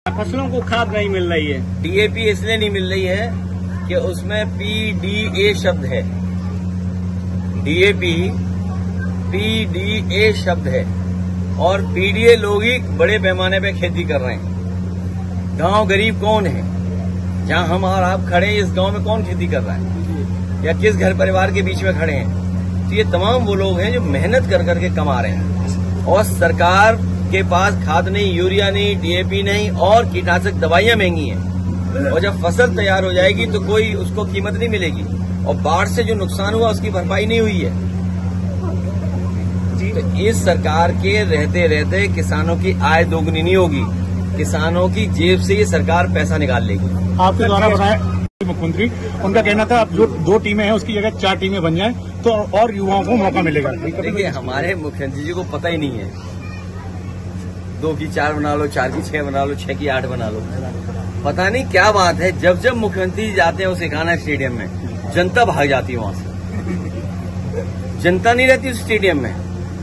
फसलों को खाद नहीं मिल रही है। डीएपी इसलिए नहीं मिल रही है कि उसमें पीडीए शब्द है। डीएपी पीडीए शब्द है और पीडीए लोग ही बड़े पैमाने पे खेती कर रहे हैं। गांव गरीब कौन है? जहां हम और आप खड़े हैं, इस गांव में कौन खेती कर रहा है या किस घर परिवार के बीच में खड़े हैं? तो ये तमाम वो लोग हैं जो मेहनत कर करके कमा रहे हैं और सरकार के पास खाद नहीं, यूरिया नहीं, डीएपी नहीं और कीटनाशक दवाइयां महंगी हैं। और जब फसल तैयार हो जाएगी तो कोई उसको कीमत नहीं मिलेगी और बाढ़ से जो नुकसान हुआ उसकी भरपाई नहीं हुई है। तो इस सरकार के रहते रहते किसानों की आय दोगुनी नहीं होगी, किसानों की जेब से ये सरकार पैसा निकाल लेगी। आपके द्वारा बताया मुख्यमंत्री, उनका कहना था अब जो 2 टीमें हैं उसकी जगह 4 टीमें बन जाएं तो और युवाओं को मौका मिलेगा। देखिए, हमारे मुख्यमंत्री जी को पता ही नहीं है 2 की 4 बना लो, 4 की 6 बना लो, 6 की 8 बना लो। पता नहीं क्या बात है, जब जब मुख्यमंत्री जी जाते हैं उस एकाना स्टेडियम में जनता भाग जाती है वहां से। जनता नहीं रहती उस स्टेडियम में।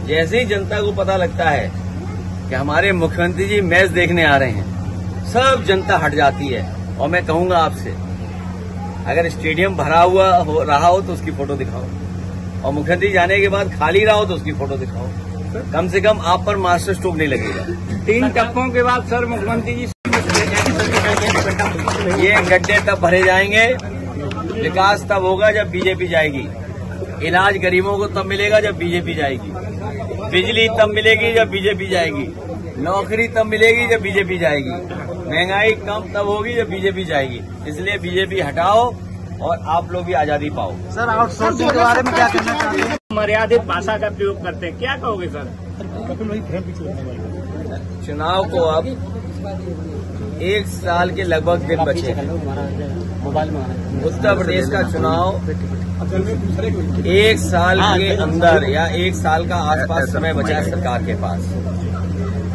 जैसे ही जनता को पता लगता है कि हमारे मुख्यमंत्री जी मैच देखने आ रहे हैं, सब जनता हट जाती है। और मैं कहूंगा आपसे, अगर स्टेडियम भरा हुआ रहा हो तो उसकी फोटो दिखाओ और मुख्यमंत्री जाने के बाद खाली रहा हो तो उसकी फोटो दिखाओ। कम से कम आप पर मास्टर स्ट्रोक नहीं लगेगा। 3 टप्पों के बाद सर मुख्यमंत्री जी ये गड्ढे तब भरे जाएंगे, विकास तब होगा जब बीजेपी जाएगी, इलाज गरीबों को तब मिलेगा जब बीजेपी जाएगी, बिजली तब मिलेगी जब बीजेपी जाएगी, नौकरी तब मिलेगी जब बीजेपी जाएगी, महंगाई कम तब होगी जब बीजेपी जाएगी। इसलिए बीजेपी हटाओ और आप लोग भी आजादी पाओ। सर, आउटसोर्सिंग के बारे में क्या कहना चाहते हैं? मर्यादित भाषा का प्रयोग करते हैं, क्या कहोगे सर? चुनाव को अब 1 साल के लगभग दिन बचे हैं। उत्तर प्रदेश का चुनाव 1 साल के अंदर या 1 साल का आसपास समय बचा है सरकार के पास।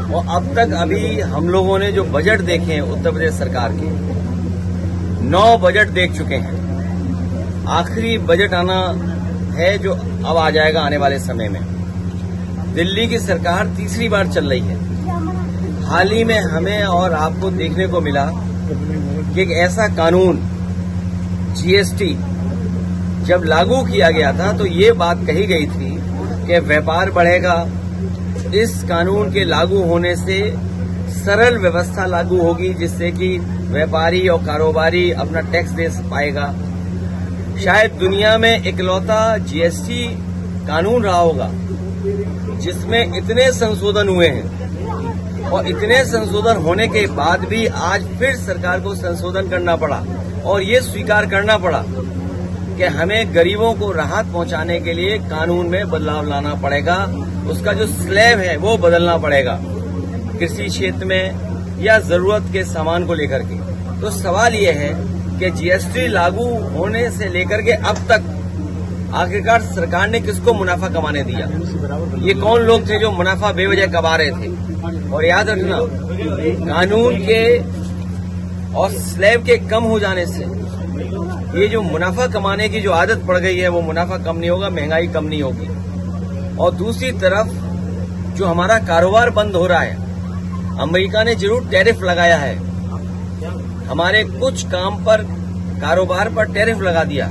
और अब तक अभी हम लोगों ने जो बजट देखे हैं उत्तर प्रदेश सरकार के, 9 बजट देख चुके हैं। आखिरी बजट आना है जो अब आ जाएगा आने वाले समय में। दिल्ली की सरकार तीसरी बार चल रही है। हाल ही में हमें और आपको देखने को मिला कि एक ऐसा कानून जीएसटी जब लागू किया गया था तो ये बात कही गई थी कि व्यापार बढ़ेगा, इस कानून के लागू होने से सरल व्यवस्था लागू होगी जिससे कि व्यापारी और कारोबारी अपना टैक्स दे पाएगा। शायद दुनिया में इकलौता जीएसटी कानून रहा होगा जिसमें इतने संशोधन हुए हैं और इतने संशोधन होने के बाद भी आज फिर सरकार को संशोधन करना पड़ा और ये स्वीकार करना पड़ा कि हमें गरीबों को राहत पहुंचाने के लिए कानून में बदलाव लाना पड़ेगा। उसका जो स्लैब है वो बदलना पड़ेगा कृषि क्षेत्र में या जरूरत के सामान को लेकर के। तो सवाल ये है कि जीएसटी लागू होने से लेकर के अब तक आखिरकार सरकार ने किसको मुनाफा कमाने दिया? ये कौन लोग थे जो मुनाफा बेवजह कमा रहे थे? और याद रखना, कानून के और स्लैब के कम हो जाने से ये जो मुनाफा कमाने की जो आदत पड़ गई है वो मुनाफा कम नहीं होगा, महंगाई कम नहीं होगी। और दूसरी तरफ जो हमारा कारोबार बंद हो रहा है, अमेरिका ने जरूर टैरिफ लगाया है, हमारे कुछ काम पर कारोबार पर टैरिफ लगा दिया,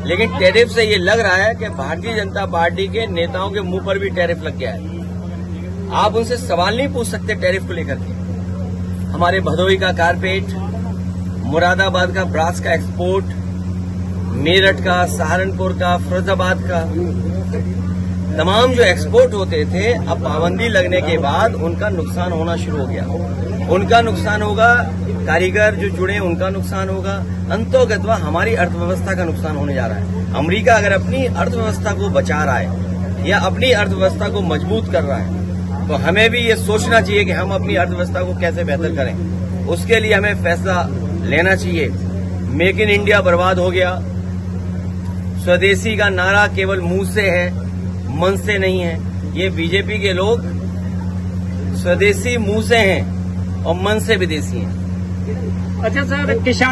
लेकिन टैरिफ से ये लग रहा है कि भारतीय जनता पार्टी के नेताओं के मुंह पर भी टैरिफ लग गया है। आप उनसे सवाल नहीं पूछ सकते टैरिफ को लेकर के। हमारे भदोही का कारपेट, मुरादाबाद का ब्रास का एक्सपोर्ट, मेरठ का, सहारनपुर का, फिरोजाबाद का, तमाम जो एक्सपोर्ट होते थे अब पाबंदी लगने के बाद उनका नुकसान होना शुरू हो गया। उनका नुकसान होगा, कारीगर जो जुड़े उनका नुकसान होगा, अंतोगत्वा हमारी अर्थव्यवस्था का नुकसान होने जा रहा है। अमेरिका अगर अपनी अर्थव्यवस्था को बचा रहा है या अपनी अर्थव्यवस्था को मजबूत कर रहा है तो हमें भी ये सोचना चाहिए कि हम अपनी अर्थव्यवस्था को कैसे बेहतर करें। उसके लिए हमें फैसला लेना चाहिए। मेक इन इंडिया बर्बाद हो गया। स्वदेशी का नारा केवल मुंह से है, मन से नहीं है। ये बीजेपी के लोग स्वदेशी मुंह से हैं और मन से विदेशी हैं। अच्छा सर, किसान